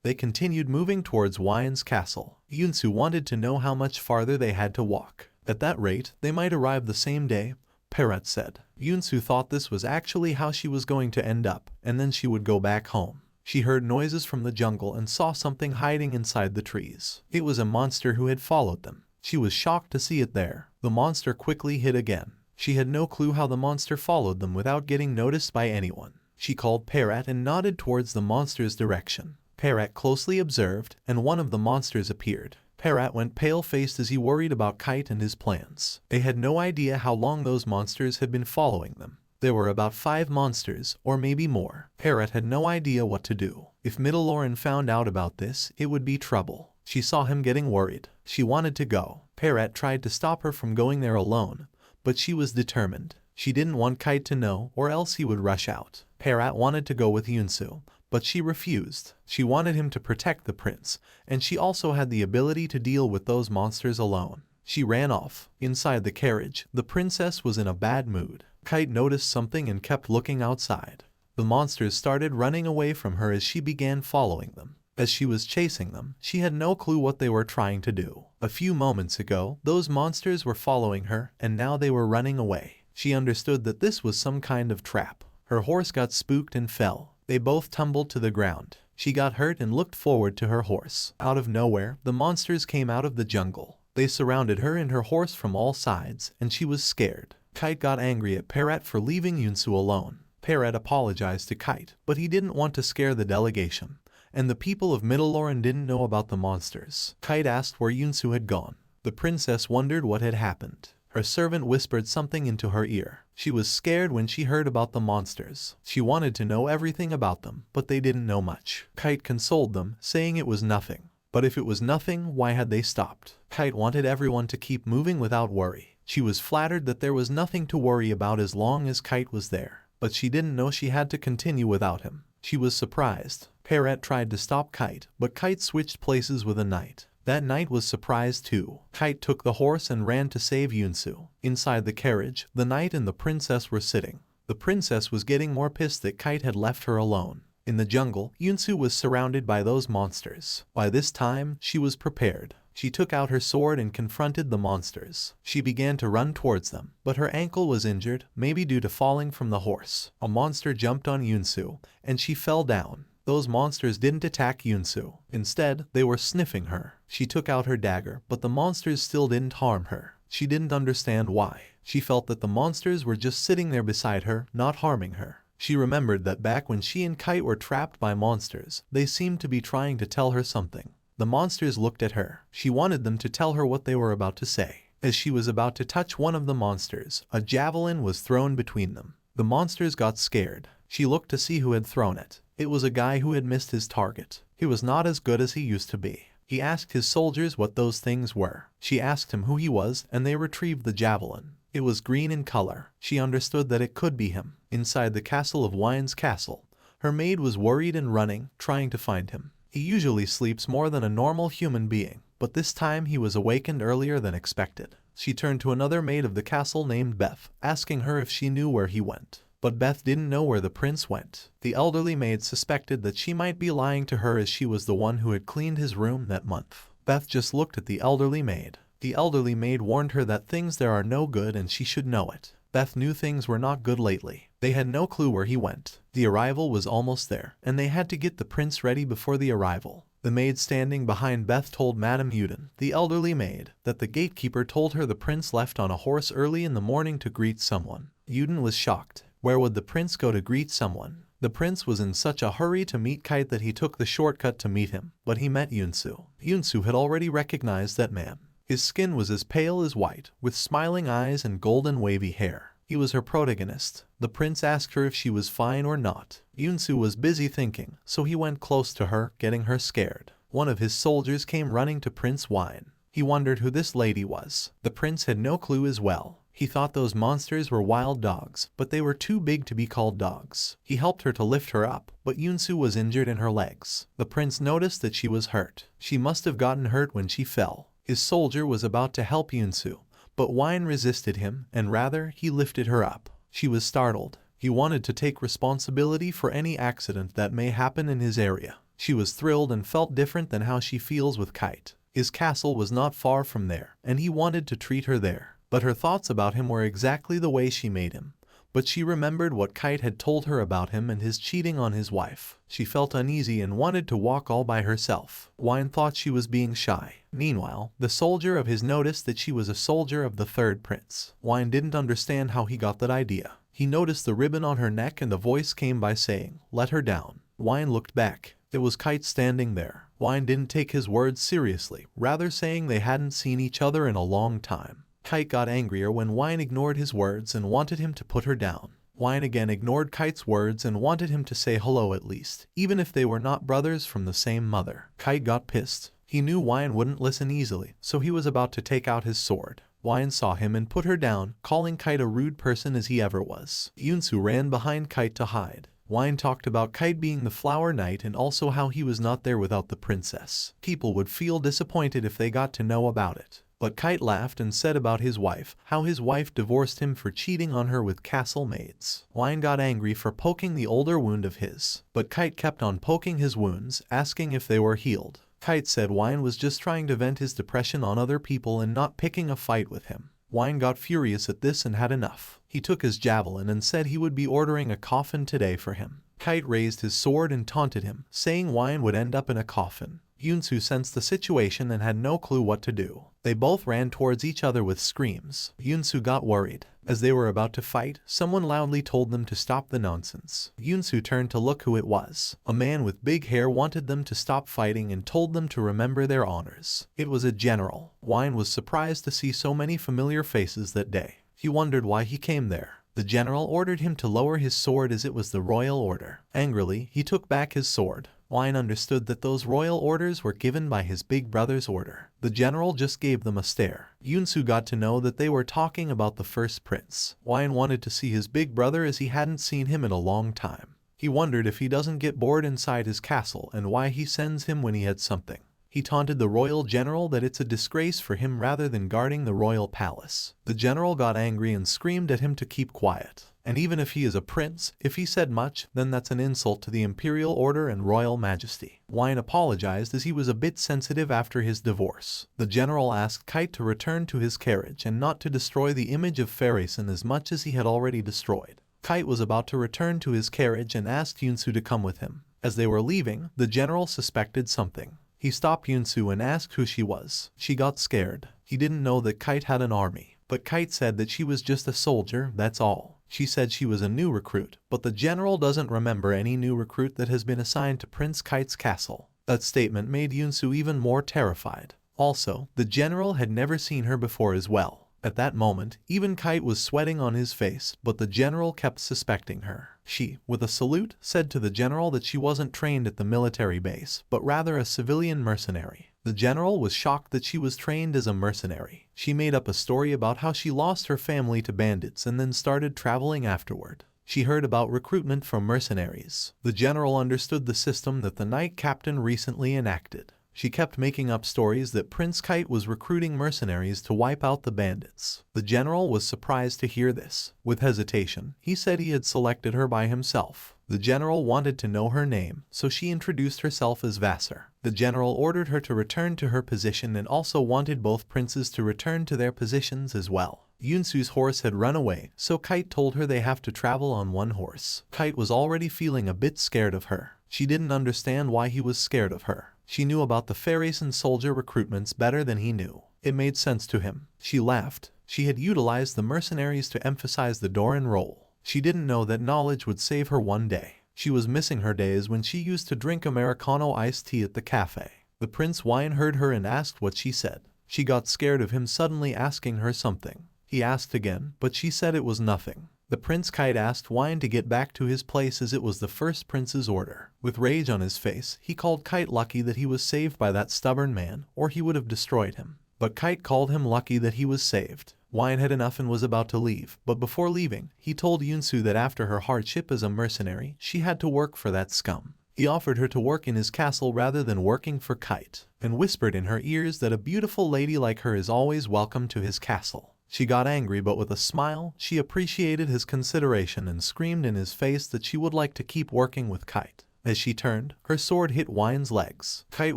They continued moving towards Wine's castle. Yunsu wanted to know how much farther they had to walk. At that rate, they might arrive the same day, Parrot said. Yunsu thought this was actually how she was going to end up, and then she would go back home. She heard noises from the jungle and saw something hiding inside the trees. It was a monster who had followed them. She was shocked to see it there. The monster quickly hid again. She had no clue how the monster followed them without getting noticed by anyone. She called Parrot and nodded towards the monster's direction. Parrot closely observed, and one of the monsters appeared. Parrot went pale-faced as he worried about Kite and his plans. They had no idea how long those monsters had been following them. There were about 5 monsters, or maybe more. Parrot had no idea what to do. If Middelloren found out about this, it would be trouble. She saw him getting worried. She wanted to go. Parrot tried to stop her from going there alone, but she was determined. She didn't want Kite to know, or else he would rush out. Parrot wanted to go with Yunsu, but she refused. She wanted him to protect the prince, and she also had the ability to deal with those monsters alone. She ran off. Inside the carriage, the princess was in a bad mood. Kite noticed something and kept looking outside. The monsters started running away from her as she began following them. As she was chasing them, she had no clue what they were trying to do. A few moments ago, those monsters were following her, and now they were running away. She understood that this was some kind of trap. Her horse got spooked and fell. They both tumbled to the ground. She got hurt and looked forward to her horse. Out of nowhere, the monsters came out of the jungle. They surrounded her and her horse from all sides, and she was scared. Kite got angry at Parrot for leaving Yunsu alone. Parrot apologized to Kite, but he didn't want to scare the delegation, and the people of Middelloren didn't know about the monsters. Kite asked where Yunsu had gone. The princess wondered what had happened. Her servant whispered something into her ear. She was scared when she heard about the monsters. She wanted to know everything about them, but they didn't know much. Kite consoled them, saying it was nothing. But if it was nothing, why had they stopped? Kite wanted everyone to keep moving without worry. She was flattered that there was nothing to worry about as long as Kite was there. But she didn't know she had to continue without him. She was surprised. Parrot tried to stop Kite, but Kite switched places with a knight. That knight was surprised too. Kite took the horse and ran to save Yunsu. Inside the carriage, the knight and the princess were sitting. The princess was getting more pissed that Kite had left her alone. In the jungle, Yunsu was surrounded by those monsters. By this time, she was prepared. She took out her sword and confronted the monsters. She began to run towards them, but her ankle was injured, maybe due to falling from the horse. A monster jumped on Yunsu, and she fell down. Those monsters didn't attack Yunsu. Instead, they were sniffing her. She took out her dagger, but the monsters still didn't harm her. She didn't understand why. She felt that the monsters were just sitting there beside her, not harming her. She remembered that back when she and Kite were trapped by monsters, they seemed to be trying to tell her something. The monsters looked at her. She wanted them to tell her what they were about to say. As she was about to touch one of the monsters, a javelin was thrown between them. The monsters got scared. She looked to see who had thrown it. It was a guy who had missed his target. He was not as good as he used to be. He asked his soldiers what those things were. She asked him who he was, and they retrieved the javelin. It was green in color. She understood that it could be him. Inside the castle of Wine's castle, her maid was worried and running, trying to find him. He usually sleeps more than a normal human being, but this time he was awakened earlier than expected. She turned to another maid of the castle named Beth, asking her if she knew where he went. But Beth didn't know where the prince went. The elderly maid suspected that she might be lying to her as she was the one who had cleaned his room that month. Beth just looked at the elderly maid. The elderly maid warned her that things there are no good and she should know it. Beth knew things were not good lately. They had no clue where he went. The arrival was almost there, and they had to get the prince ready before the arrival. The maid standing behind Beth told Madame Yuden, the elderly maid, that the gatekeeper told her the prince left on a horse early in the morning to greet someone. Yuden was shocked. Where would the prince go to greet someone? The prince was in such a hurry to meet Kite that he took the shortcut to meet him, but he met Yunsu. Yunsu had already recognized that man. His skin was as pale as white, with smiling eyes and golden wavy hair. He was her protagonist. The prince asked her if she was fine or not. Yunsu was busy thinking, so he went close to her, getting her scared. One of his soldiers came running to Prince Wine. He wondered who this lady was. The prince had no clue as well. He thought those monsters were wild dogs, but they were too big to be called dogs. He helped her to lift her up, but Yunsu was injured in her legs. The prince noticed that she was hurt. She must have gotten hurt when she fell. His soldier was about to help Yunsu, but Wine resisted him, and rather, he lifted her up. She was startled. He wanted to take responsibility for any accident that may happen in his area. She was thrilled and felt different than how she feels with Kite. His castle was not far from there, and he wanted to treat her there. But her thoughts about him were exactly the way she made him. But she remembered what Kite had told her about him and his cheating on his wife. She felt uneasy and wanted to walk all by herself. Wine thought she was being shy. Meanwhile, the soldier of his noticed that she was a soldier of the third prince. Wine didn't understand how he got that idea. He noticed the ribbon on her neck and the voice came by saying, "Let her down." Wine looked back. It was Kite standing there. Wine didn't take his words seriously, rather saying they hadn't seen each other in a long time. Kite got angrier when Wine ignored his words and wanted him to put her down. Wine again ignored Kite's words and wanted him to say hello at least, even if they were not brothers from the same mother. Kite got pissed. He knew Wine wouldn't listen easily, so he was about to take out his sword. Wine saw him and put her down, calling Kite a rude person as he ever was. Yunsu ran behind Kite to hide. Wine talked about Kite being the flower knight and also how he was not there without the princess. People would feel disappointed if they got to know about it. But Kite laughed and said about his wife, how his wife divorced him for cheating on her with castle maids. Wine got angry for poking the older wound of his, but Kite kept on poking his wounds, asking if they were healed. Kite said Wine was just trying to vent his depression on other people and not picking a fight with him. Wine got furious at this and had enough. He took his javelin and said he would be ordering a coffin today for him. Kite raised his sword and taunted him, saying Wine would end up in a coffin. Yunsu sensed the situation and had no clue what to do. They both ran towards each other with screams. Yunsu got worried. As they were about to fight, someone loudly told them to stop the nonsense. Yunsu turned to look who it was. A man with big hair wanted them to stop fighting and told them to remember their honors. It was a general. Wine was surprised to see so many familiar faces that day. He wondered why he came there. The general ordered him to lower his sword as it was the royal order. Angrily, he took back his sword. Wine understood that those royal orders were given by his big brother's order. The general just gave them a stare. Yunsu got to know that they were talking about the first prince. Wine wanted to see his big brother as he hadn't seen him in a long time. He wondered if he doesn't get bored inside his castle and why he sends him when he had something. He taunted the royal general that it's a disgrace for him rather than guarding the royal palace. The general got angry and screamed at him to keep quiet. And even if he is a prince, if he said much, then that's an insult to the imperial order and royal majesty. Wine apologized as he was a bit sensitive after his divorce. The general asked Kite to return to his carriage and not to destroy the image of Farason as much as he had already destroyed. Kite was about to return to his carriage and asked Yunsu to come with him. As they were leaving, the general suspected something. He stopped Yunsu and asked who she was. She got scared. He didn't know that Kite had an army. But Kite said that she was just a soldier, that's all. She said she was a new recruit, but the general doesn't remember any new recruit that has been assigned to Prince Kite's castle. That statement made Yunsu even more terrified. Also, the general had never seen her before as well. At that moment, even Kite was sweating on his face, but the general kept suspecting her. She, with a salute, said to the general that she wasn't trained at the military base, but rather a civilian mercenary. The general was shocked that she was trained as a mercenary. She made up a story about how she lost her family to bandits and then started traveling afterward. She heard about recruitment from mercenaries. The general understood the system that the knight captain recently enacted. She kept making up stories that Prince Kite was recruiting mercenaries to wipe out the bandits. The general was surprised to hear this. With hesitation, he said he had selected her by himself. The general wanted to know her name, so she introduced herself as Vassar. The general ordered her to return to her position and also wanted both princes to return to their positions as well. Yunsu's horse had run away, so Kite told her they have to travel on one horse. Kite was already feeling a bit scared of her. She didn't understand why he was scared of her. She knew about the Farason soldier recruitments better than he knew. It made sense to him. She laughed. She had utilized the mercenaries to emphasize the Doran role. She didn't know that knowledge would save her one day. She was missing her days when she used to drink Americano iced tea at the cafe. The Prince Wine heard her and asked what she said. She got scared of him suddenly asking her something. He asked again, but she said it was nothing. The Prince Kite asked Wine to get back to his place as it was the first prince's order. With rage on his face, he called Kite lucky that he was saved by that stubborn man, or he would have destroyed him. But Kite called him lucky that he was saved. Wine had enough and was about to leave, but before leaving, he told Yunsu that after her hardship as a mercenary, she had to work for that scum. He offered her to work in his castle rather than working for Kite, and whispered in her ears that a beautiful lady like her is always welcome to his castle. She got angry, but with a smile, she appreciated his consideration and screamed in his face that she would like to keep working with Kite. As she turned, her sword hit Wine's legs. Kite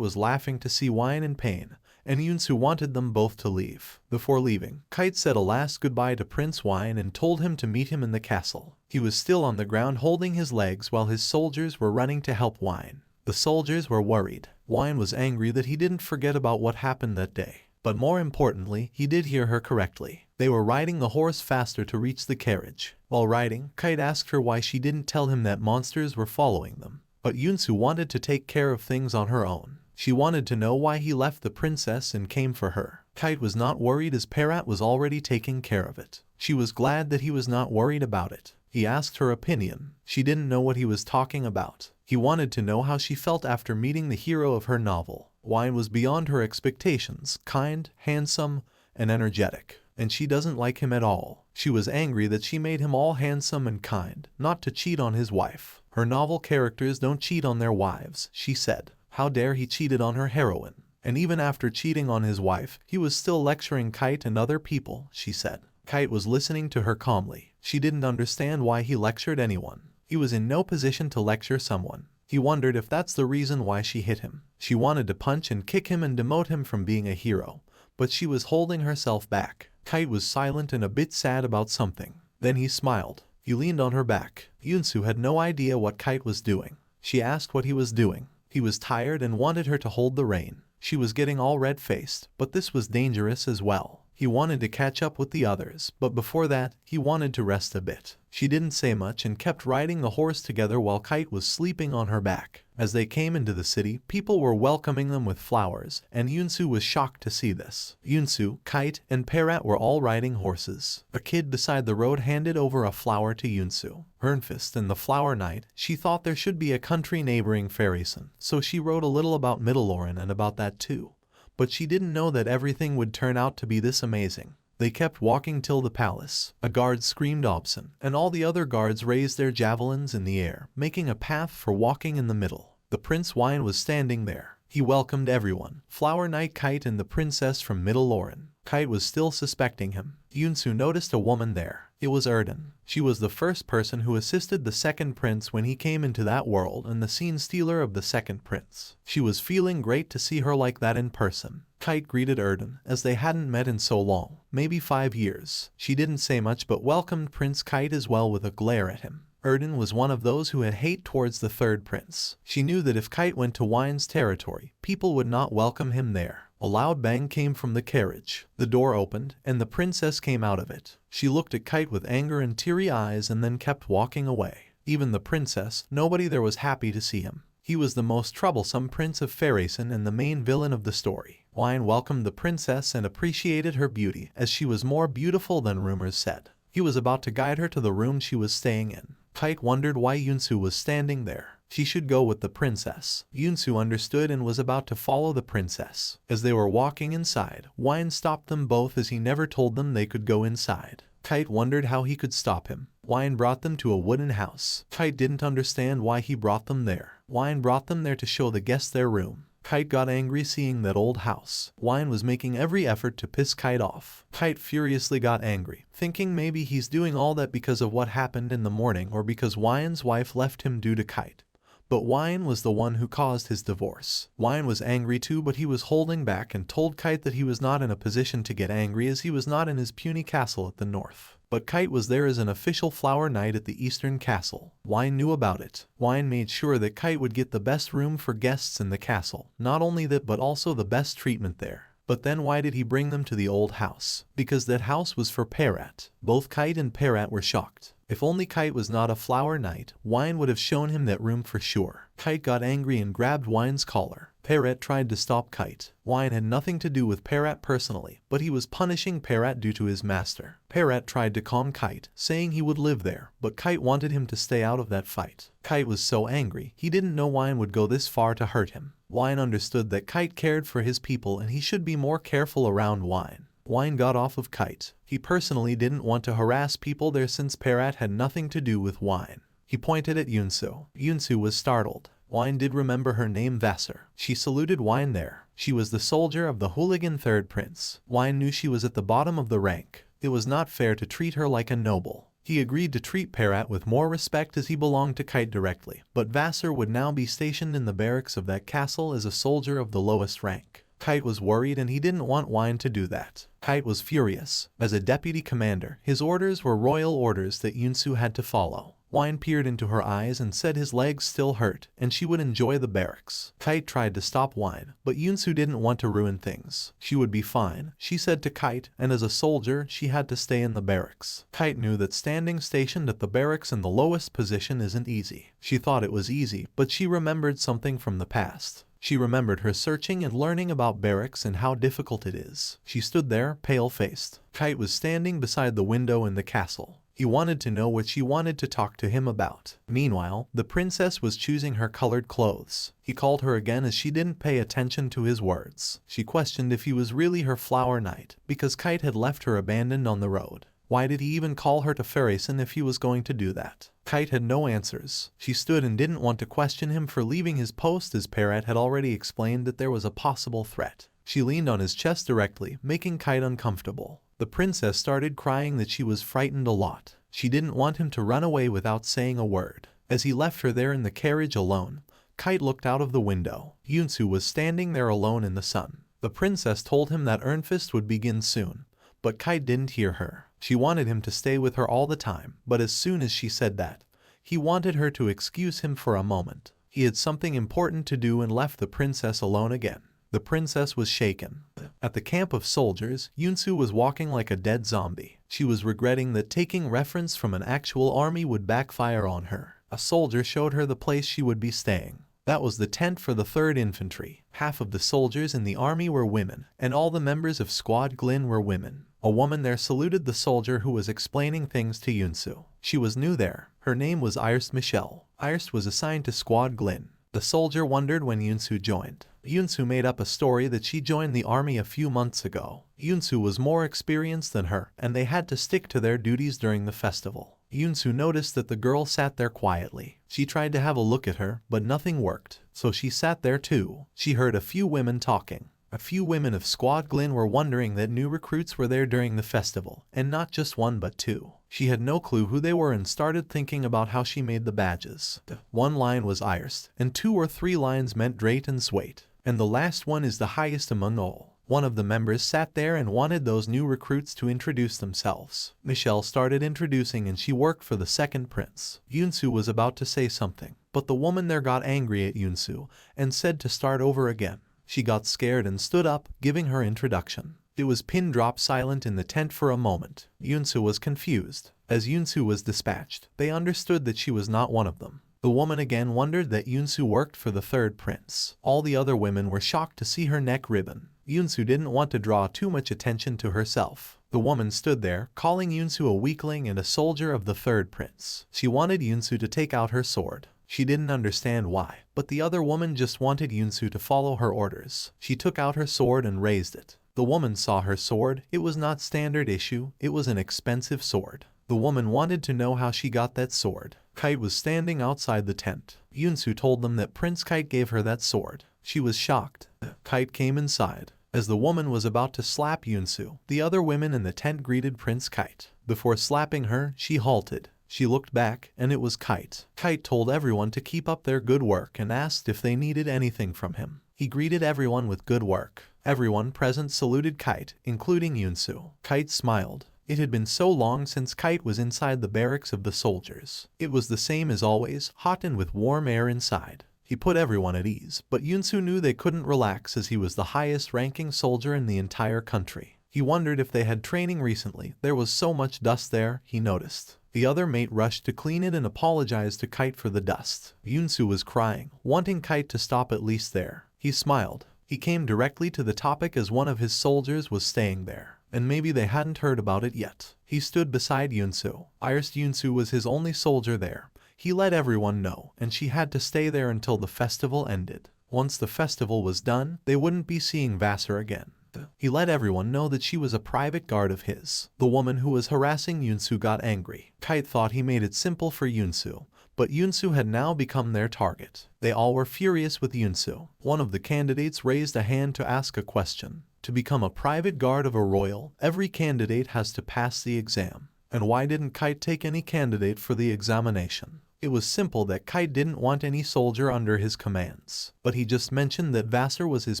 was laughing to see Wine in pain, and Yunsu wanted them both to leave. Before leaving, Kite said a last goodbye to Prince Wine and told him to meet him in the castle. He was still on the ground holding his legs while his soldiers were running to help Wine. The soldiers were worried. Wine was angry that he didn't forget about what happened that day. But more importantly, he did hear her correctly. They were riding the horse faster to reach the carriage. While riding, Kite asked her why she didn't tell him that monsters were following them. But Yunsu wanted to take care of things on her own. She wanted to know why he left the princess and came for her. Kite was not worried as Perat was already taking care of it. She was glad that he was not worried about it. He asked her opinion. She didn't know what he was talking about. He wanted to know how she felt after meeting the hero of her novel. Wine was beyond her expectations, kind, handsome, and energetic. And she doesn't like him at all. She was angry that she made him all handsome and kind, not to cheat on his wife. Her novel characters don't cheat on their wives, she said. How dare he cheated on her heroine? And even after cheating on his wife, he was still lecturing Kite and other people, she said. Kite was listening to her calmly. She didn't understand why he lectured anyone. He was in no position to lecture someone. He wondered if that's the reason why she hit him. She wanted to punch and kick him and demote him from being a hero, but she was holding herself back. Kite was silent and a bit sad about something. Then he smiled. He leaned on her back. Yunsu had no idea what Kite was doing. She asked what he was doing. He was tired and wanted her to hold the rein. She was getting all red-faced, but this was dangerous as well. He wanted to catch up with the others, but before that, he wanted to rest a bit. She didn't say much and kept riding the horse together while Kite was sleeping on her back. As they came into the city, people were welcoming them with flowers, and Yunsu was shocked to see this. Yunsu, Kite, and Perat were all riding horses. A kid beside the road handed over a flower to Yunsu. Hernfist and the Flower Knight, she thought there should be a country neighboring Fairison, so she wrote a little about Mitteloren and about that too. But she didn't know that everything would turn out to be this amazing. They kept walking till the palace. A guard screamed Obson, and all the other guards raised their javelins in the air, making a path for walking in the middle. The Prince Wine was standing there. He welcomed everyone, Flower Knight, Kite, and the princess from Mitteloren. Kite was still suspecting him. Yunsu noticed a woman there. It was Erden. She was the first person who assisted the second prince when he came into that world and the scene stealer of the second prince. She was feeling great to see her like that in person. Kite greeted Erden, as they hadn't met in so long, maybe 5 years. She didn't say much but welcomed Prince Kite as well with a glare at him. Erden was one of those who had hate towards the third prince. She knew that if Kite went to Wine's territory, people would not welcome him there. A loud bang came from the carriage. The door opened, and the princess came out of it. She looked at Kite with anger and teary eyes and then kept walking away. Even the princess, nobody there was happy to see him. He was the most troublesome prince of Fairison and the main villain of the story. Wine welcomed the princess and appreciated her beauty, as she was more beautiful than rumors said. He was about to guide her to the room she was staying in. Kite wondered why Yunsu was standing there. She should go with the princess. Yunsu understood and was about to follow the princess. As they were walking inside, Wine stopped them both as he never told them they could go inside. Kite wondered how he could stop him. Wine brought them to a wooden house. Kite didn't understand why he brought them there. Wine brought them there to show the guests their room. Kite got angry seeing that old house. Wine was making every effort to piss Kite off. Kite furiously got angry, thinking maybe he's doing all that because of what happened in the morning or because Wine's wife left him due to Kite. But Wine was the one who caused his divorce. Wine was angry too, but he was holding back and told Kite that he was not in a position to get angry as he was not in his puny castle at the north. But Kite was there as an official Flower Knight at the Eastern Castle. Wine knew about it. Wine made sure that Kite would get the best room for guests in the castle. Not only that, but also the best treatment there. But then why did he bring them to the old house? Because that house was for Perat. Both Kite and Perat were shocked. If only Kite was not a Flower Knight, Wine would have shown him that room for sure. Kite got angry and grabbed Wine's collar. Perat tried to stop Kite. Wine had nothing to do with Perat personally, but he was punishing Perat due to his master. Perat tried to calm Kite, saying he would live there, but Kite wanted him to stay out of that fight. Kite was so angry, he didn't know Wine would go this far to hurt him. Wine understood that Kite cared for his people and he should be more careful around Wine. Wine got off of Kite. He personally didn't want to harass people there since Perat had nothing to do with Wine. He pointed at Yunsu. Yunsu was startled. Wine did remember her name Vassar. She saluted Wine there. She was the soldier of the hooligan third prince. Wine knew she was at the bottom of the rank. It was not fair to treat her like a noble. He agreed to treat Perat with more respect as he belonged to Kite directly, but Vassar would now be stationed in the barracks of that castle as a soldier of the lowest rank. Kite was worried and he didn't want Wine to do that. Kite was furious. As a deputy commander, his orders were royal orders that Yunsu had to follow. Wine peered into her eyes and said his legs still hurt and she would enjoy the barracks. Kite tried to stop Wine, but Yunsu didn't want to ruin things. She would be fine, she said to Kite, and as a soldier, she had to stay in the barracks. Kite knew that standing stationed at the barracks in the lowest position isn't easy. She thought it was easy, but she remembered something from the past. She remembered her searching and learning about barracks and how difficult it is. She stood there, pale-faced. Kite was standing beside the window in the castle. He wanted to know what she wanted to talk to him about. Meanwhile, the princess was choosing her colored clothes. He called her again as she didn't pay attention to his words. She questioned if he was really her flower knight, because Kite had left her abandoned on the road. Why did he even call her to Farason if he was going to do that? Kite had no answers. She stood and didn't want to question him for leaving his post as Perat had already explained that there was a possible threat. She leaned on his chest directly, making Kite uncomfortable. The princess started crying that she was frightened a lot. She didn't want him to run away without saying a word. As he left her there in the carriage alone, Kite looked out of the window. Yunsu was standing there alone in the sun. The princess told him that Ernfest would begin soon, but Kite didn't hear her. She wanted him to stay with her all the time, but as soon as she said that, he wanted her to excuse him for a moment. He had something important to do and left the princess alone again. The princess was shaken. At the camp of soldiers, Yunsu was walking like a dead zombie. She was regretting that taking reference from an actual army would backfire on her. A soldier showed her the place she would be staying. That was the tent for the 3rd Infantry. Half of the soldiers in the army were women, and all the members of Squad Glyn were women. A woman there saluted the soldier who was explaining things to Yunsu. She was new there. Her name was Iris Michelle. Iris was assigned to Squad Glyn. The soldier wondered when Yunsu joined. Yunsu made up a story that she joined the army a few months ago. Yunsu was more experienced than her, and they had to stick to their duties during the festival. Yunsu noticed that the girl sat there quietly. She tried to have a look at her, but nothing worked, so she sat there too. She heard a few women talking. A few women of Squad Glyn were wondering that new recruits were there during the festival, and not just one but two. She had no clue who they were and started thinking about how she made the badges. One line was Iris, and 2 or 3 lines meant Drayt and Swait, and the last one is the highest among all. One of the members sat there and wanted those new recruits to introduce themselves. Michelle started introducing and she worked for the 2nd prince. Yunsu was about to say something, but the woman there got angry at Yunsu and said to start over again. She got scared and stood up, giving her introduction. It was pin drop silent in the tent for a moment. Yunsu was confused. As Yunsu was dispatched, they understood that she was not one of them. The woman again wondered that Yunsu worked for the 3rd prince. All the other women were shocked to see her neck ribbon. Yunsu didn't want to draw too much attention to herself. The woman stood there, calling Yunsu a weakling and a soldier of the 3rd prince. She wanted Yunsu to take out her sword. She didn't understand why, but the other woman just wanted Yunsu to follow her orders. She took out her sword and raised it. The woman saw her sword. It was not standard issue, it was an expensive sword. The woman wanted to know how she got that sword. Kite was standing outside the tent. Yunsu told them that Prince Kite gave her that sword. She was shocked. Kite came inside. As the woman was about to slap Yunsu, the other women in the tent greeted Prince Kite. Before slapping her, she halted. She looked back, and it was Kite. Kite told everyone to keep up their good work and asked if they needed anything from him. He greeted everyone with good work. Everyone present saluted Kite, including Yunsu. Kite smiled. It had been so long since Kite was inside the barracks of the soldiers. It was the same as always, hot and with warm air inside. He put everyone at ease, but Yunsu knew they couldn't relax as he was the highest-ranking soldier in the entire country. He wondered if they had training recently. There was so much dust there, he noticed. The other mate rushed to clean it and apologized to Kite for the dust. Yunsu was crying, wanting Kite to stop at least there. He smiled. He came directly to the topic as one of his soldiers was staying there, and maybe they hadn't heard about it yet. He stood beside Yunsu. Iris Yunsu was his only soldier there. He let everyone know, and she had to stay there until the festival ended. Once the festival was done, they wouldn't be seeing Vassar again. He let everyone know that she was a private guard of his. The woman who was harassing Yunsu got angry. Kite thought he made it simple for Yunsu, but Yunsu had now become their target. They all were furious with Yunsu. One of the candidates raised a hand to ask a question. To become a private guard of a royal, every candidate has to pass the exam. And why didn't Kite take any candidate for the examination? It was simple that Kite didn't want any soldier under his commands, but he just mentioned that Vassar was his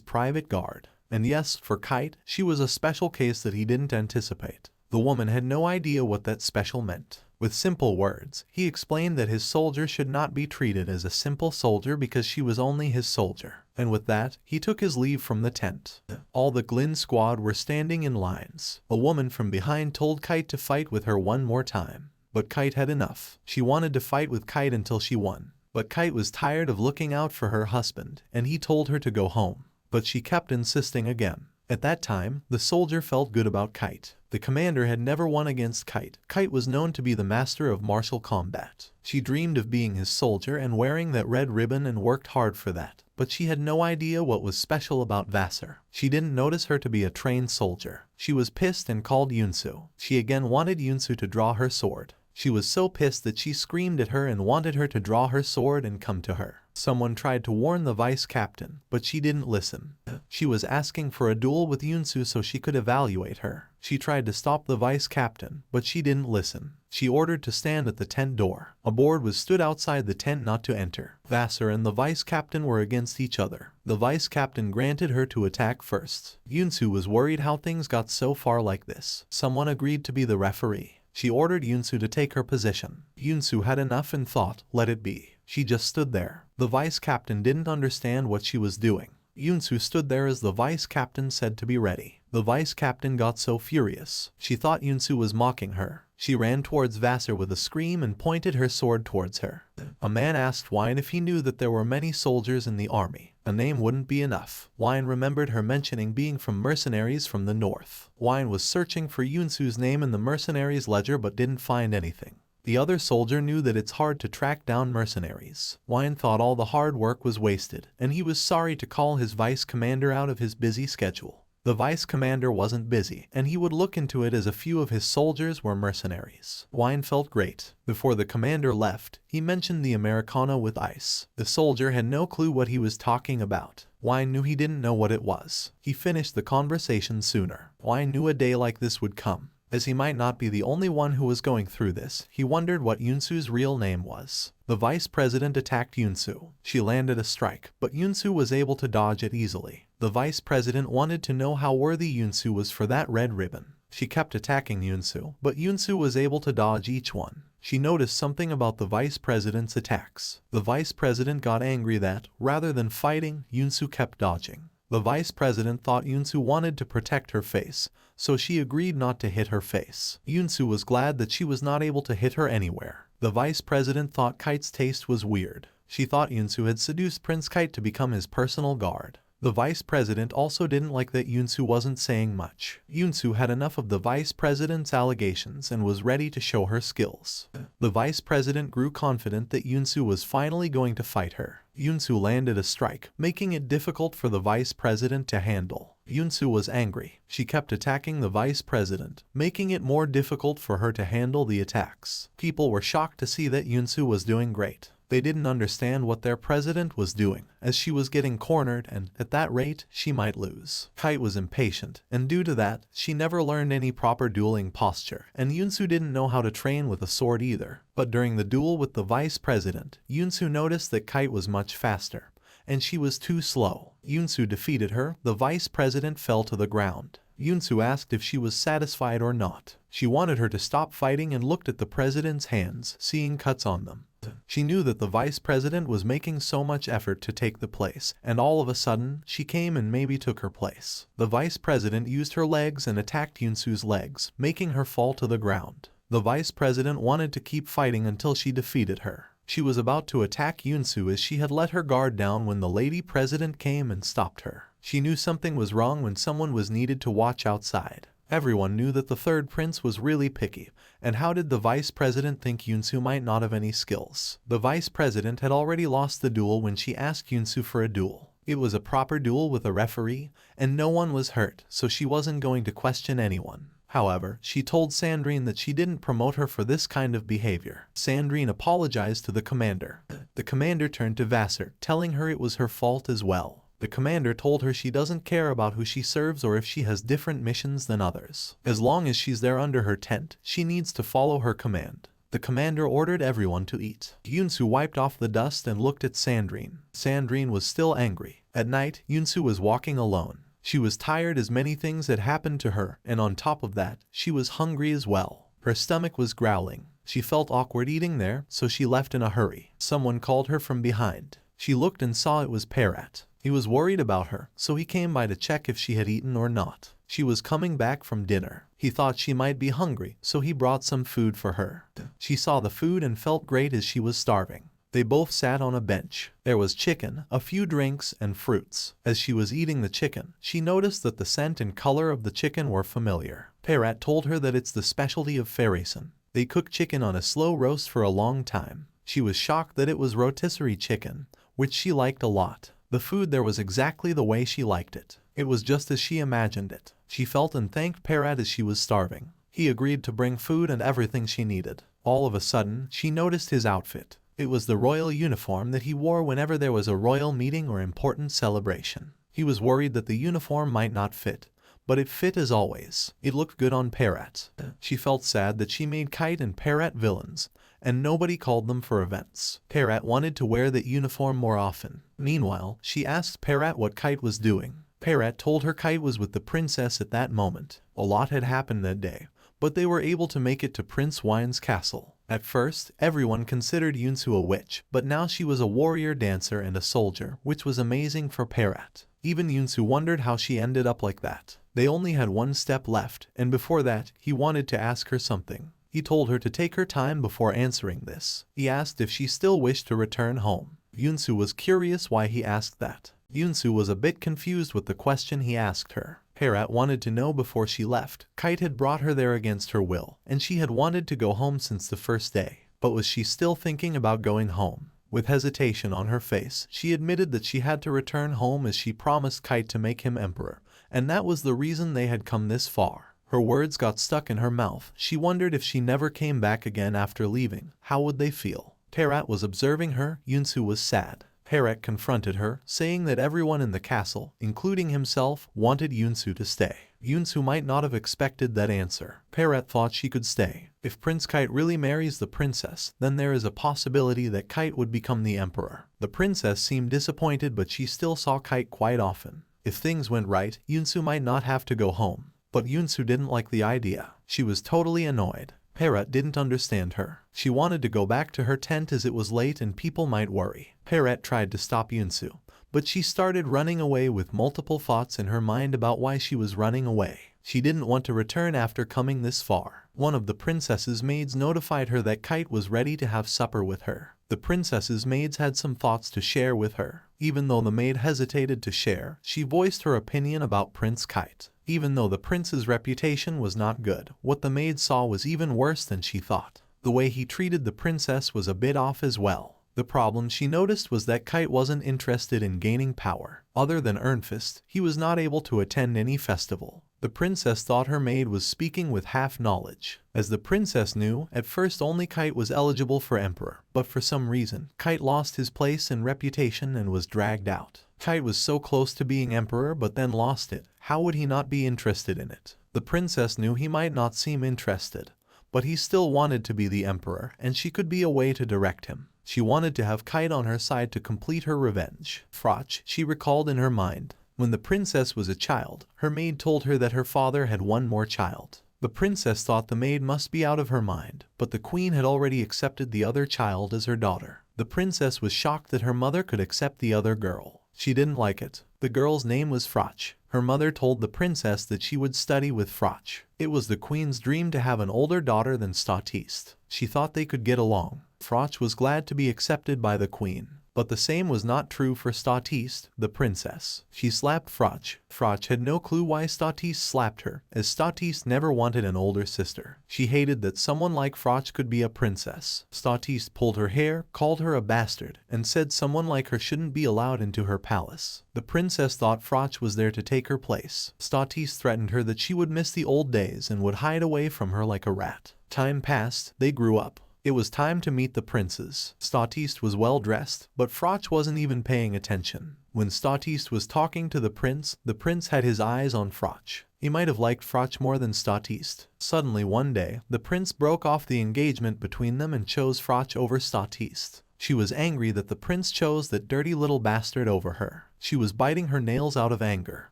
private guard. And yes, for Kite, she was a special case that he didn't anticipate. The woman had no idea what that special meant. With simple words, he explained that his soldier should not be treated as a simple soldier because she was only his soldier. And with that, he took his leave from the tent. All the Glynn squad were standing in lines. A woman from behind told Kite to fight with her one more time. But Kite had enough. She wanted to fight with Kite until she won. But Kite was tired of looking out for her husband, and he told her to go home. But she kept insisting again. At that time, the soldier felt good about Kite. The commander had never won against Kite. Kite was known to be the master of martial combat. She dreamed of being his soldier and wearing that red ribbon and worked hard for that. But she had no idea what was special about Vassar. She didn't notice her to be a trained soldier. She was pissed and called Yunsu. She again wanted Yunsu to draw her sword. She was so pissed that she screamed at her and wanted her to draw her sword and come to her. Someone tried to warn the vice captain, but she didn't listen. She was asking for a duel with Yunsu so she could evaluate her. She tried to stop the vice captain, but she didn't listen. She ordered to stand at the tent door. A board was stood outside the tent not to enter. Vassar and the vice captain were against each other. The vice captain granted her to attack first. Yunsu was worried how things got so far like this. Someone agreed to be the referee. She ordered Yunsu to take her position. Yunsu had enough and thought, let it be. She just stood there. The vice captain didn't understand what she was doing. Yunsu stood there as the vice captain said to be ready. The vice captain got so furious. She thought Yunsu was mocking her. She ran towards Vassar with a scream and pointed her sword towards her. A man asked Wine if he knew that there were many soldiers in the army. A name wouldn't be enough. Wine remembered her mentioning being from mercenaries from the north. Wine was searching for Yunsu's name in the mercenaries ledger but didn't find anything. The other soldier knew that it's hard to track down mercenaries. Wine thought all the hard work was wasted, and he was sorry to call his vice commander out of his busy schedule. The vice commander wasn't busy, and he would look into it as a few of his soldiers were mercenaries. Wine felt great. Before the commander left, he mentioned the Americano with ice. The soldier had no clue what he was talking about. Wine knew he didn't know what it was. He finished the conversation sooner. Wine knew a day like this would come. As he might not be the only one who was going through this, he wondered what Yunsu's real name was. The vice president attacked Yunsu. She landed a strike, but Yunsu was able to dodge it easily. The vice president wanted to know how worthy Yunsu was for that red ribbon. She kept attacking Yunsu, but Yunsu was able to dodge each one. She noticed something about the vice president's attacks. The vice president got angry that, rather than fighting, Yunsu kept dodging. The vice president thought Yunsu wanted to protect her face, so she agreed not to hit her face. Yunsu was glad that she was not able to hit her anywhere. The vice president thought Kite's taste was weird. She thought Yunsu had seduced Prince Kite to become his personal guard. The vice president also didn't like that Yunsu wasn't saying much. Yunsu had enough of the vice president's allegations and was ready to show her skills. The vice president grew confident that Yunsu was finally going to fight her. Yunsu landed a strike, making it difficult for the vice president to handle. Yunsu was angry. She kept attacking the vice president, making it more difficult for her to handle the attacks. People were shocked to see that Yunsu was doing great. They didn't understand what their president was doing, as she was getting cornered and, at that rate, she might lose. Kite was impatient, and due to that, she never learned any proper dueling posture, and Yunsu didn't know how to train with a sword either. But during the duel with the vice president, Yunsu noticed that Kite was much faster, and she was too slow. Yunsu defeated her. The vice president fell to the ground. Yunsu asked if she was satisfied or not. She wanted her to stop fighting and looked at the president's hands, seeing cuts on them. She knew that the vice president was making so much effort to take the place, and all of a sudden, she came and maybe took her place. The vice president used her legs and attacked Yunsu's legs, making her fall to the ground. The vice president wanted to keep fighting until she defeated her. She was about to attack Yunsu as she had let her guard down when the lady president came and stopped her. She knew something was wrong when someone was needed to watch outside. Everyone knew that the third prince was really picky, and how did the vice president think Yunsu might not have any skills? The vice president had already lost the duel when she asked Yunsu for a duel. It was a proper duel with a referee, and no one was hurt, so she wasn't going to question anyone. However, she told Sandrine that she didn't promote her for this kind of behavior. Sandrine apologized to the commander. The commander turned to Vassar, telling her it was her fault as well. The commander told her she doesn't care about who she serves or if she has different missions than others. As long as she's there under her tent, she needs to follow her command. The commander ordered everyone to eat. Yunsu wiped off the dust and looked at Sandrine. Sandrine was still angry. At night, Yunsu was walking alone. She was tired as many things had happened to her, and on top of that, she was hungry as well. Her stomach was growling. She felt awkward eating there, so she left in a hurry. Someone called her from behind. She looked and saw it was Parrot. He was worried about her, so he came by to check if she had eaten or not. She was coming back from dinner. He thought she might be hungry, so he brought some food for her. She saw the food and felt great as she was starving. They both sat on a bench. There was chicken, a few drinks, and fruits. As she was eating the chicken, she noticed that the scent and color of the chicken were familiar. Parrot told her that it's the specialty of Fairyson. They cook chicken on a slow roast for a long time. She was shocked that it was rotisserie chicken, which she liked a lot. The food there was exactly the way she liked it. It was just as she imagined it. She felt and thanked Parrot as she was starving. He agreed to bring food and everything she needed. All of a sudden, she noticed his outfit. It was the royal uniform that he wore whenever there was a royal meeting or important celebration. He was worried that the uniform might not fit, but it fit as always. It looked good on Parrot. She felt sad that she made Kite and Parrot villains, and nobody called them for events. Parrot wanted to wear that uniform more often. Meanwhile, she asked Parrot what Kite was doing. Parrot told her Kite was with the princess at that moment. A lot had happened that day, but they were able to make it to Prince Wine's castle. At first, everyone considered Yunsu a witch, but now she was a warrior dancer and a soldier, which was amazing for Parrot. Even Yunsu wondered how she ended up like that. They only had one step left, and before that, he wanted to ask her something. He told her to take her time before answering this. He asked if she still wished to return home. Yunsu was curious why he asked that. Yunsu was a bit confused with the question he asked her. Parrot wanted to know before she left. Kite had brought her there against her will, and she had wanted to go home since the first day. But was she still thinking about going home? With hesitation on her face, she admitted that she had to return home as she promised Kite to make him emperor, and that was the reason they had come this far. Her words got stuck in her mouth. She wondered if she never came back again after leaving, how would they feel? Parrot was observing her. Yunsu was sad. Parrot confronted her, saying that everyone in the castle, including himself, wanted Yunsu to stay. Yunsu might not have expected that answer. Parrot thought she could stay. If Prince Kite really marries the princess, then there is a possibility that Kite would become the emperor. The princess seemed disappointed, but she still saw Kite quite often. If things went right, Yunsu might not have to go home. But Yunsu didn't like the idea. She was totally annoyed. Parrot didn't understand her. She wanted to go back to her tent as it was late and people might worry. Parrot tried to stop Yunsu, but she started running away with multiple thoughts in her mind about why she was running away. She didn't want to return after coming this far. One of the princess's maids notified her that Kite was ready to have supper with her. The princess's maids had some thoughts to share with her. Even though the maid hesitated to share, she voiced her opinion about Prince Kite. Even though the prince's reputation was not good, what the maid saw was even worse than she thought. The way he treated the princess was a bit off as well. The problem she noticed was that Kite wasn't interested in gaining power. Other than Ernfist, he was not able to attend any festival. The princess thought her maid was speaking with half knowledge. As the princess knew, at first only Kite was eligible for emperor, but for some reason, Kite lost his place and reputation and was dragged out. Kite was so close to being emperor but then lost it. How would he not be interested in it? The princess knew he might not seem interested, but he still wanted to be the emperor, and she could be a way to direct him. She wanted to have Kite on her side to complete her revenge. Froch, she recalled in her mind. When the princess was a child, her maid told her that her father had one more child. The princess thought the maid must be out of her mind, but the queen had already accepted the other child as her daughter. The princess was shocked that her mother could accept the other girl. She didn't like it. The girl's name was Froch. Her mother told the princess that she would study with Froch. It was the queen's dream to have an older daughter than Statiste. She thought they could get along. Froch was glad to be accepted by the queen. But the same was not true for Statiste, the princess. She slapped Froch. Froch had no clue why Statiste slapped her, as Statiste never wanted an older sister. She hated that someone like Froch could be a princess. Statiste pulled her hair, called her a bastard, and said someone like her shouldn't be allowed into her palace. The princess thought Froch was there to take her place. Statiste threatened her that she would miss the old days and would hide away from her like a rat. Time passed, they grew up. It was time to meet the princes. Statiste was well dressed, but Froch wasn't even paying attention. When Statiste was talking to the prince had his eyes on Froch. He might have liked Froch more than Statiste. Suddenly one day, the prince broke off the engagement between them and chose Froch over Statiste. She was angry that the prince chose that dirty little bastard over her. She was biting her nails out of anger.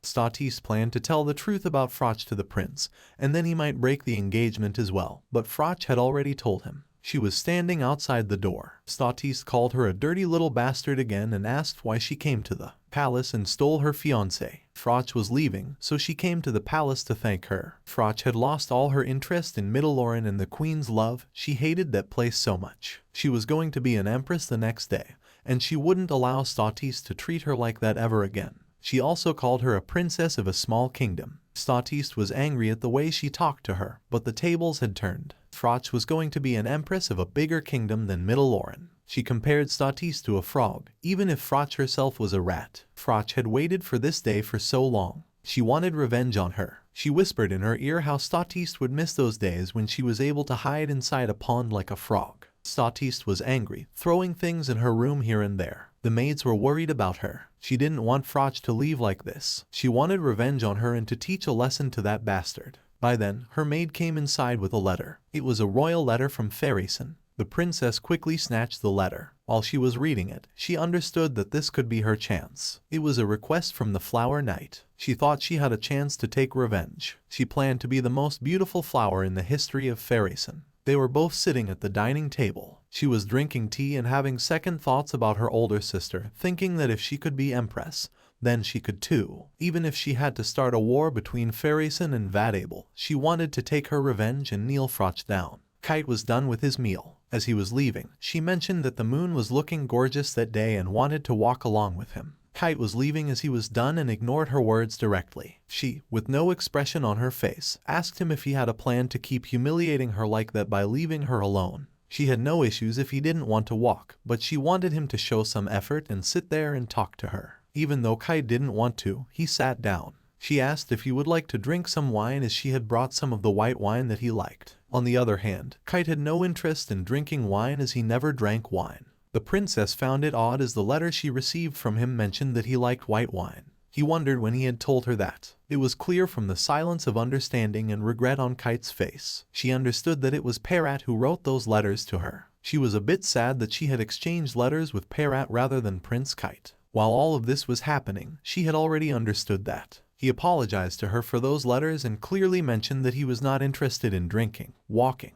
Statiste planned to tell the truth about Froch to the prince, and then he might break the engagement as well. But Froch had already told him. She was standing outside the door. Statiste called her a dirty little bastard again and asked why she came to the palace and stole her fiancé. Froch was leaving, so she came to the palace to thank her. Froch had lost all her interest in Middelloren and the queen's love. She hated that place so much. She was going to be an empress the next day, and she wouldn't allow Statiste to treat her like that ever again. She also called her a princess of a small kingdom. Statiste was angry at the way she talked to her, but the tables had turned. Froch was going to be an empress of a bigger kingdom than Middelloren. She compared Statiste to a frog, even if Froch herself was a rat. Froch had waited for this day for so long. She wanted revenge on her. She whispered in her ear how Statiste would miss those days when she was able to hide inside a pond like a frog. Statiste was angry, throwing things in her room here and there. The maids were worried about her. She didn't want Froch to leave like this. She wanted revenge on her and to teach a lesson to that bastard. By then, her maid came inside with a letter. It was a royal letter from Ferryson. The princess quickly snatched the letter. While she was reading it, she understood that this could be her chance. It was a request from the Flower Knight. She thought she had a chance to take revenge. She planned to be the most beautiful flower in the history of Ferryson. They were both sitting at the dining table. She was drinking tea and having second thoughts about her older sister, thinking that if she could be empress, then she could too. Even if she had to start a war between Ferryson and Vadable, she wanted to take her revenge and kneel Froch down. Kite was done with his meal. As he was leaving, she mentioned that the moon was looking gorgeous that day and wanted to walk along with him. Kite was leaving as he was done and ignored her words directly. She, with no expression on her face, asked him if he had a plan to keep humiliating her like that by leaving her alone. She had no issues if he didn't want to walk, but she wanted him to show some effort and sit there and talk to her. Even though Kite didn't want to, he sat down. She asked if he would like to drink some wine as she had brought some of the white wine that he liked. On the other hand, Kite had no interest in drinking wine as he never drank wine. The princess found it odd as the letter she received from him mentioned that he liked white wine. He wondered when he had told her that. It was clear from the silence of understanding and regret on Kite's face. She understood that it was Perat who wrote those letters to her. She was a bit sad that she had exchanged letters with Perat rather than Prince Kite. While all of this was happening, she had already understood that. He apologized to her for those letters and clearly mentioned that he was not interested in drinking, walking,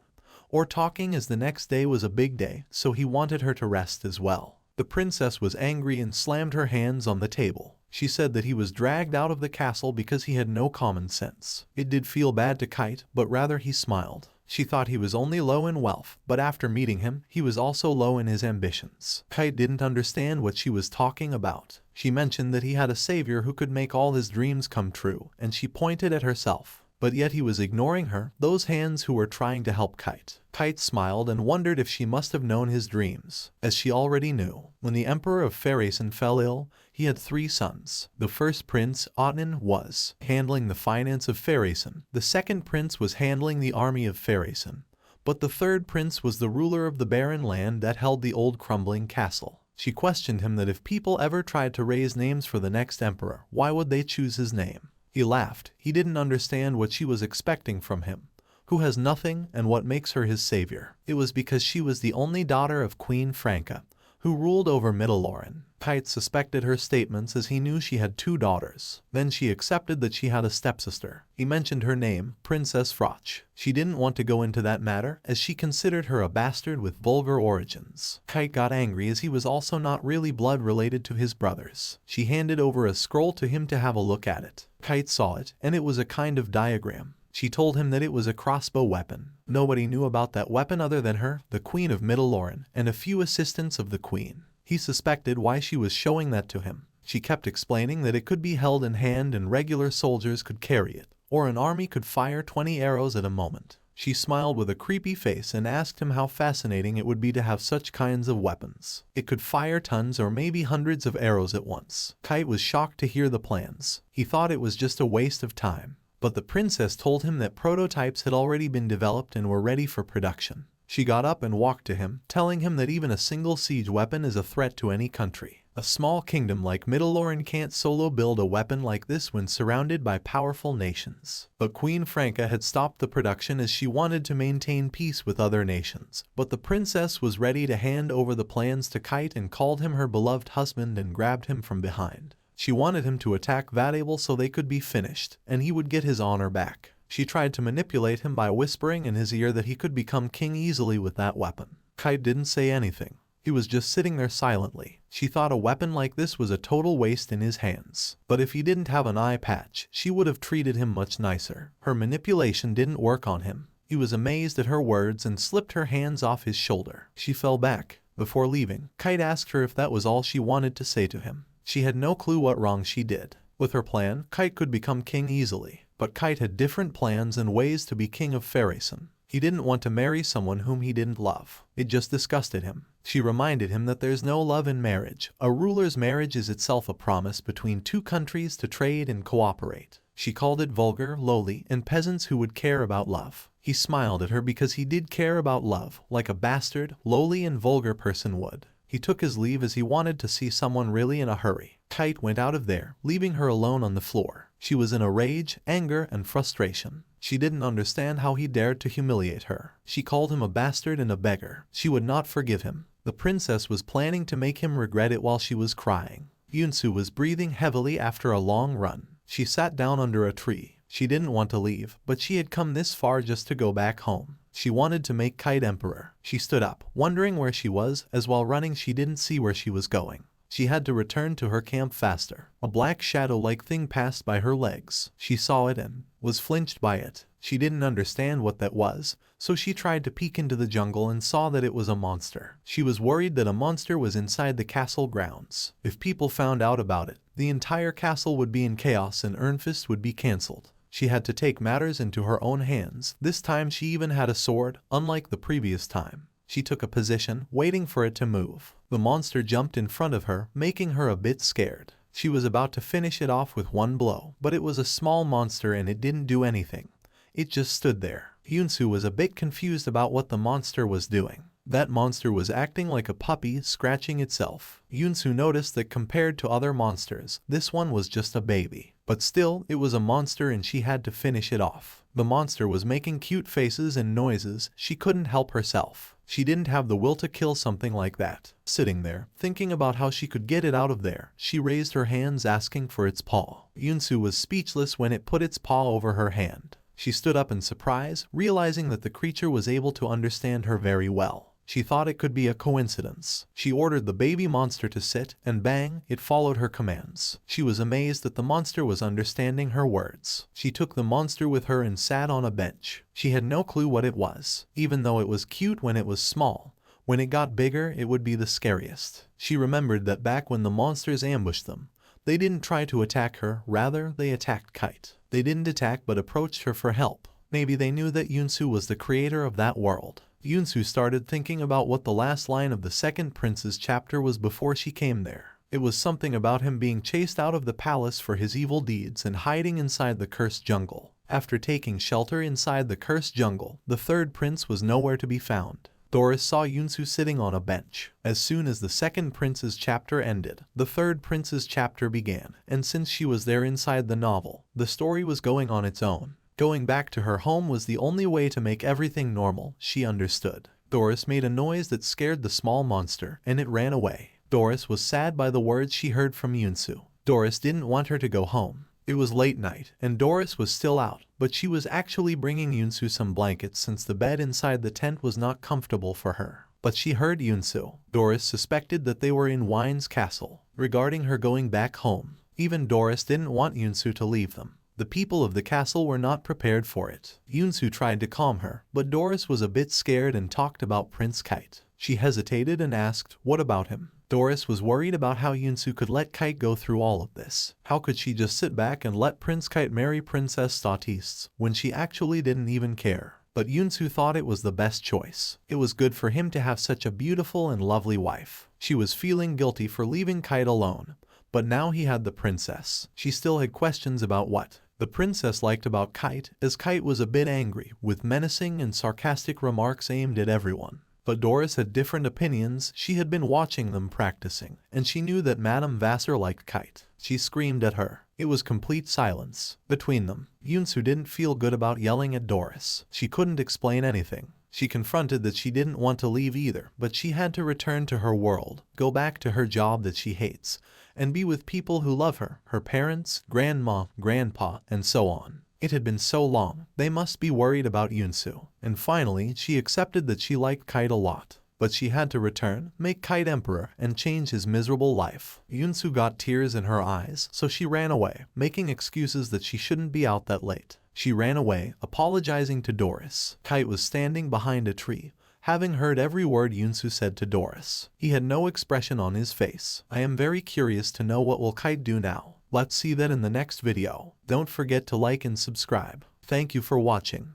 or talking as the next day was a big day, so he wanted her to rest as well. The princess was angry and slammed her hands on the table. She said that he was dragged out of the castle because he had no common sense. It did feel bad to Kite, but rather he smiled. She thought he was only low in wealth, but after meeting him, he was also low in his ambitions. Kite didn't understand what she was talking about. She mentioned that he had a savior who could make all his dreams come true, and she pointed at herself. But yet he was ignoring her, those hands who were trying to help Kite. Kite smiled and wondered if she must have known his dreams, as she already knew. When the Emperor of Ferryson fell ill, he had 3 sons. The first prince, Otnin, was handling the finance of Ferryson. The second prince was handling the army of Ferryson. But the third prince was the ruler of the barren land that held the old crumbling castle. She questioned him that if people ever tried to raise names for the next emperor, why would they choose his name? He laughed. He didn't understand what she was expecting from him, who has nothing, and what makes her his savior. It was because she was the only daughter of Queen Franca, who ruled over Middelloren. Kite suspected her statements as he knew she had 2 daughters. Then she accepted that she had a stepsister. He mentioned her name, Princess Froch. She didn't want to go into that matter, as she considered her a bastard with vulgar origins. Kite got angry as he was also not really blood related to his brothers. She handed over a scroll to him to have a look at it. Kite saw it, and it was a kind of diagram. She told him that it was a crossbow weapon. Nobody knew about that weapon other than her, the Queen of Middelloren, and a few assistants of the Queen. He suspected why she was showing that to him. She kept explaining that it could be held in hand and regular soldiers could carry it, or an army could fire 20 arrows at a moment. She smiled with a creepy face and asked him how fascinating it would be to have such kinds of weapons. It could fire tons or maybe hundreds of arrows at once. Kite was shocked to hear the plans. He thought it was just a waste of time. But the princess told him that prototypes had already been developed and were ready for production. She got up and walked to him, telling him that even a single siege weapon is a threat to any country. A small kingdom like Middle-Earth can't solo build a weapon like this when surrounded by powerful nations. But Queen Franca had stopped the production as she wanted to maintain peace with other nations. But the princess was ready to hand over the plans to Kite and called him her beloved husband and grabbed him from behind. She wanted him to attack Vadable so they could be finished, and he would get his honor back. She tried to manipulate him by whispering in his ear that he could become king easily with that weapon. Kite didn't say anything. He was just sitting there silently. She thought a weapon like this was a total waste in his hands. But if he didn't have an eye patch, she would have treated him much nicer. Her manipulation didn't work on him. He was amazed at her words and slipped her hands off his shoulder. She fell back. Before leaving, Kite asked her if that was all she wanted to say to him. She had no clue what wrong she did. With her plan, Kite could become king easily. But Kite had different plans and ways to be king of Fairyson. He didn't want to marry someone whom he didn't love. It just disgusted him. She reminded him that there's no love in marriage. A ruler's marriage is itself a promise between two countries to trade and cooperate. She called it vulgar, lowly, and peasants who would care about love. He smiled at her because he did care about love, like a bastard, lowly and vulgar person would. He took his leave as he wanted to see someone really in a hurry. Kite went out of there, leaving her alone on the floor. She was in a rage, anger, and frustration. She didn't understand how he dared to humiliate her. She called him a bastard and a beggar. She would not forgive him. The princess was planning to make him regret it while she was crying. Yunsu was breathing heavily after a long run. She sat down under a tree. She didn't want to leave, but she had come this far just to go back home. She wanted to make Kite emperor. She stood up, wondering where she was, as while running she didn't see where she was going. She had to return to her camp faster. A black shadow-like thing passed by her legs. She saw it and was flinched by it. She didn't understand what that was, so she tried to peek into the jungle and saw that it was a monster. She was worried that a monster was inside the castle grounds. If people found out about it, the entire castle would be in chaos and Ernfist would be cancelled. She had to take matters into her own hands. This time she even had a sword, unlike the previous time. She took a position, waiting for it to move. The monster jumped in front of her, making her a bit scared. She was about to finish it off with one blow, but it was a small monster and it didn't do anything. It just stood there. Yunsu was a bit confused about what the monster was doing. That monster was acting like a puppy, scratching itself. Yunsu noticed that compared to other monsters, this one was just a baby. But still, it was a monster and she had to finish it off. The monster was making cute faces and noises. She couldn't help herself. She didn't have the will to kill something like that. Sitting there, thinking about how she could get it out of there, she raised her hands asking for its paw. Yunsu was speechless when it put its paw over her hand. She stood up in surprise, realizing that the creature was able to understand her very well. She thought it could be a coincidence. She ordered the baby monster to sit, and bang, it followed her commands. She was amazed that the monster was understanding her words. She took the monster with her and sat on a bench. She had no clue what it was, even though it was cute when it was small. When it got bigger, it would be the scariest. She remembered that back when the monsters ambushed them, they didn't try to attack her, rather they attacked Kite. They didn't attack but approached her for help. Maybe they knew that Yunsu was the creator of that world. Yunsu started thinking about what the last line of the second prince's chapter was before she came there. It was something about him being chased out of the palace for his evil deeds and hiding inside the cursed jungle. After taking shelter inside the cursed jungle, the third prince was nowhere to be found. Doris saw Yunsu sitting on a bench. As soon as the second prince's chapter ended, the third prince's chapter began, and since she was there inside the novel, the story was going on its own. Going back to her home was the only way to make everything normal, she understood. Doris made a noise that scared the small monster, and it ran away. Doris was sad by the words she heard from Yunsu. Doris didn't want her to go home. It was late night, and Doris was still out, but she was actually bringing Yunsu some blankets since the bed inside the tent was not comfortable for her. But she heard Yunsu. Doris suspected that they were in Wine's castle. Regarding her going back home, even Doris didn't want Yunsu to leave them. The people of the castle were not prepared for it. Yunsu tried to calm her, but Doris was a bit scared and talked about Prince Kite. She hesitated and asked, "What about him?" Doris was worried about how Yunsu could let Kite go through all of this. How could she just sit back and let Prince Kite marry Princess Statiste when she actually didn't even care? But Yunsu thought it was the best choice. It was good for him to have such a beautiful and lovely wife. She was feeling guilty for leaving Kite alone, but now he had the princess. She still had questions about what the princess liked about Kite, as Kite was a bit angry, with menacing and sarcastic remarks aimed at everyone. But Doris had different opinions. She had been watching them practicing, and she knew that Madame Vassar liked Kite. She screamed at her. It was complete silence between them. Yoonsu didn't feel good about yelling at Doris. She couldn't explain anything. She confronted that she didn't want to leave either, but she had to return to her world, go back to her job that she hates, and be with people who love her, her parents, grandma, grandpa, and so on. It had been so long. They must be worried about Yoonsu. And finally, she accepted that she liked Kite a lot. But she had to return, make Kite emperor, and change his miserable life. Yoonsu got tears in her eyes, so she ran away, making excuses that she shouldn't be out that late. She ran away, apologizing to Doris. Kite was standing behind a tree, having heard every word Yoonsu said to Doris. He had no expression on his face. I am very curious to know what will Kite do now. Let's see that in the next video. Don't forget to like and subscribe. Thank you for watching.